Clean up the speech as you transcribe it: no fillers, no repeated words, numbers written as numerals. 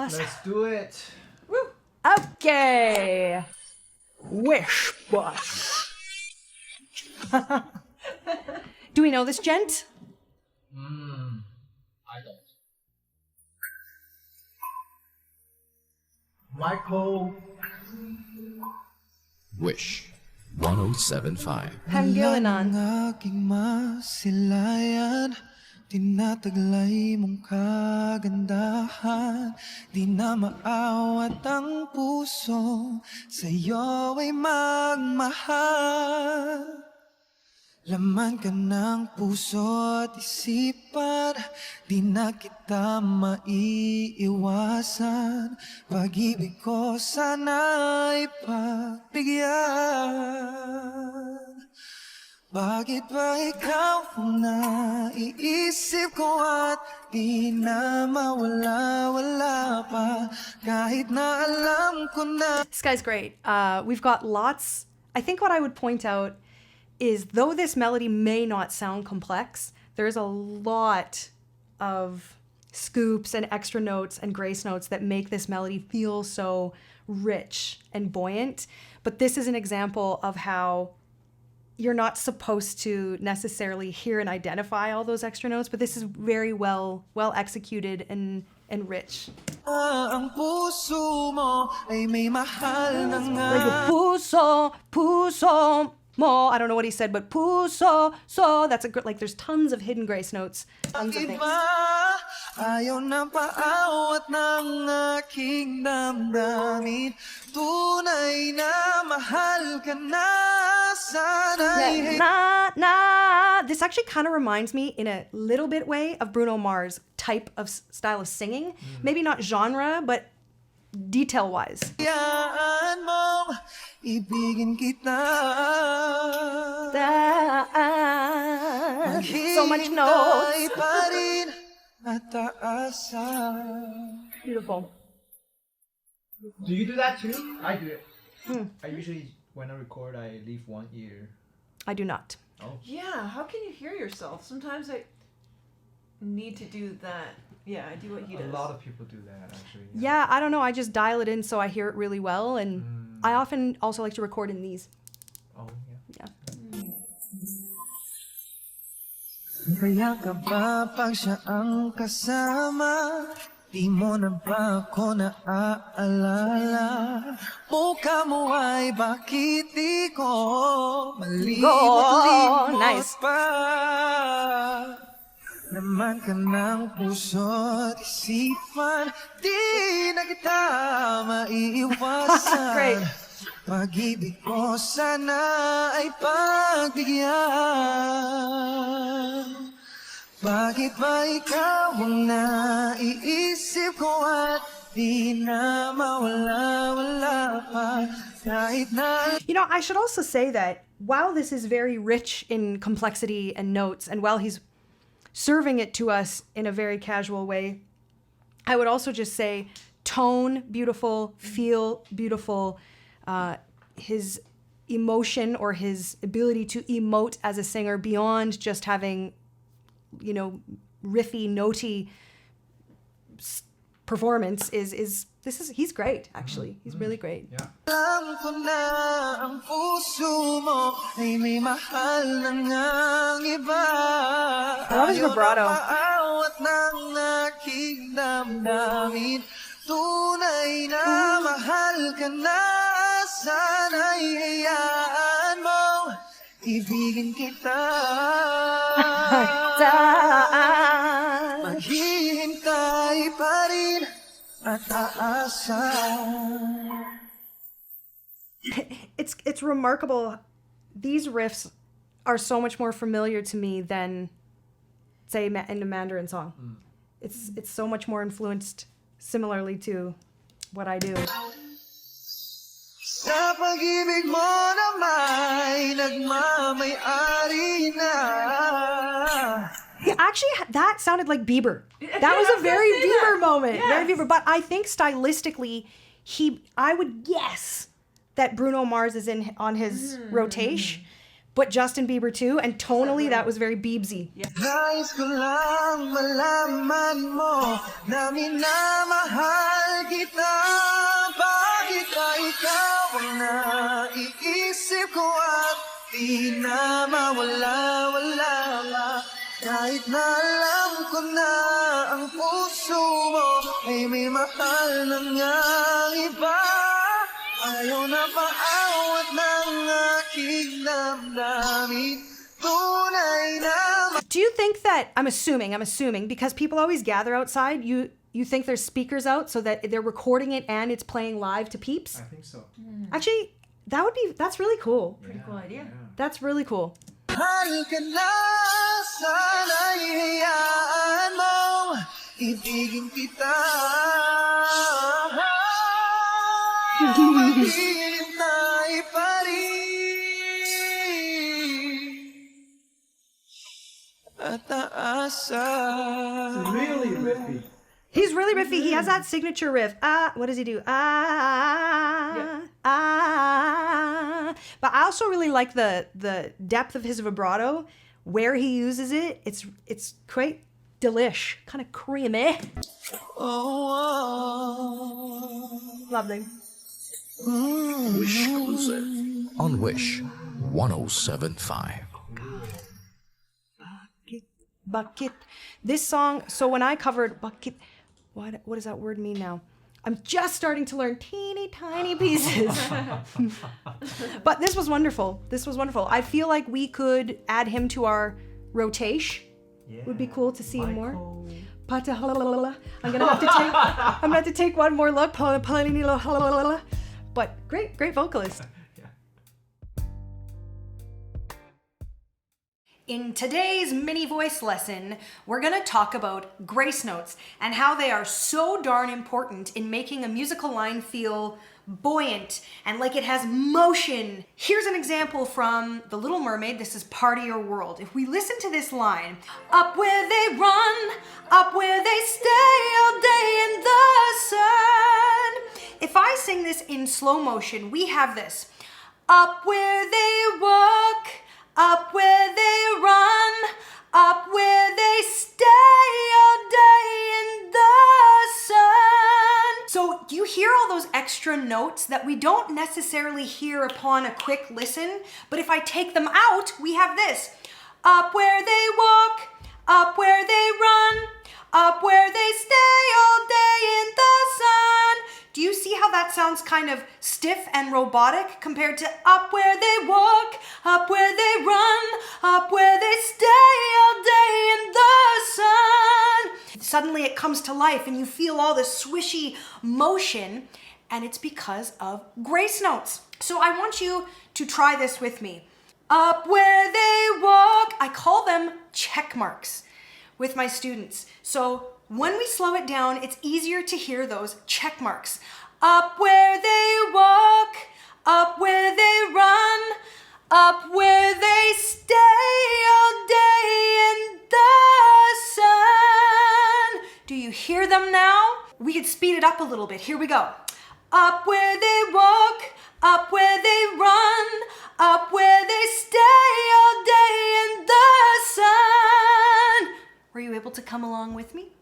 boss. Let's do it. Woo. Okay. Wish, boss. Do we know this gent? I don't. Michael. Wish 1075. Pangilinan. Aking masilayan, tinataglay mong kagandahan. Di na maawat ang puso, sa'yo ay magmahal. Laman ka ng puso at isipan, di na kita maiiwasan. Pag-ibig ko sana'y pagbigyan. Bakit ba ikaw ang naiisip ko at di na mawala-wala pa, kahit na alam ko na. This guy's great. We've got lots. I think what I would point out is, though this melody may not sound complex, there's a lot of scoops and extra notes and grace notes that make this melody feel so rich and buoyant. But this is an example of how you're not supposed to necessarily hear and identify all those extra notes, but this is very well executed and rich. Ang puso mo ay may mahal na nga. Like puso mo. I don't know what he said, but puso, so that's a good, like, there's tons of hidden grace notes. Tons of things. Ayaw na paawat ng aking damdamin. Tunay na mahal ka na, sana'y This actually kind of reminds me in a little bit way of Bruno Mars' type of style of singing. Maybe not genre, but detail-wise. hayaan mong ibigin kita. So much notes. Maghihintay pa rin at aasa. Beautiful. Do you do that too? I do it. I usually, when I record, I leave one ear. I do not. Yeah, how can you hear yourself? Sometimes I need to do that. Yeah, I do what he does. A lot of people do that, actually. Yeah, I don't know. I just dial it in so I hear it really well, and I often also like to record in these. Oh, yeah. Kaya ka ba pag siya ang kasama, di mo na ba ako naaalala? Mukha mo ay bakit di ko malimot-limot Nice. pa. Naman ka ng puso at isipan, di na kita maiiwasan. Great. Pag-ibig ko sana ay pagbigyan. Bakit ba ikaw ang naiisip ko at di na mawala-wala pa, kahit na. You know, I should also say that while this is very rich in complexity and notes, and while he's serving it to us in a very casual way, I would also just say tone, beautiful, feel, beautiful. His emotion or his ability to emote as a singer beyond just having, you know, riffy, notey performance he's great, actually. He's really great. Yeah. Alam ko na ang puso mo ay may mahal na ngang iba. I love his vibrato. Ayaw na paawat ng aking damdamin. Tunay na mahal ka na, sana'y hayaan mo ibigin kita. Maghihintay pa rin at aasa. It's remarkable. These riffs are so much more familiar to me than, say, in a Mandarin song. It's so much more influenced similarly to what I do. Sa pag-ibig mo na may nagmamay-ari na. Yeah, actually, that sounded like Bieber. That was a very Bieber moment. Yes. Very Bieber. But I think stylistically, I would guess that Bruno Mars is on his rotation, but Justin Bieber too. And tonally, that was very Biebsy. Nais ko lang malaman mo na minamahal kita? Bakit ba ikaw ang naiisip ko at di na mawala-wala? Kahit na alam ko na ang puso mo ay may mahal na ngang iba, ayaw na paawat ng aking damdamin. Tunay na. Do you think that, I'm assuming, because people always gather outside, you think there's speakers out so that they're recording it and it's playing live to peeps? I think so. Actually, that's really cool. Pretty cool idea. That's really cool. Mahal ka na, sana'y hayaan mo, ibigin kita. Maghihintay pa rin at aasa. It's really riffy. He's really riffy. He has that signature riff. What does he do? But I also really like the depth of his vibrato, where he uses it. It's quite delish, kind of creamy. Lovely. Wish Rozette on Wish 107.5. Bakit. This song, so when I covered Bakit, what does that word mean now? I'm just starting to learn teeny tiny pieces. But this was wonderful. I feel like we could add him to our rotation. Yeah. Would be cool to see more. Michael. I'm gonna have to take one more look. But great vocalist. In today's mini voice lesson, we're gonna talk about grace notes and how they are so darn important in making a musical line feel buoyant and like it has motion. Here's an example from The Little Mermaid. This is Part of Your World. If we listen to this line, up where they run, up where they stay all day in the sun. If I sing this in slow motion, we have this. Up where they walk, up where they run, up where they stay all day in the sun. So do you hear all those extra notes that we don't necessarily hear upon a quick listen? But if I take them out, we have this. Up where they walk, up where they run, up where they stay all day in the sun. Do you see how that sounds kind of stiff and robotic compared to up where they walk, up where they run, up where they stay all day in the sun? Suddenly it comes to life and you feel all this swishy motion, and it's because of grace notes. So I want you to try this with me. Up where they walk, I call them check marks with my students. So when we slow it down, it's easier to hear those check marks. Up where they walk, up where they run, up where they stay all day in the sun. Do you hear them now? We could speed it up a little bit. Here we go. Up where they walk, up where they run, up where they stay all day in the sun. Were you able to come along with me?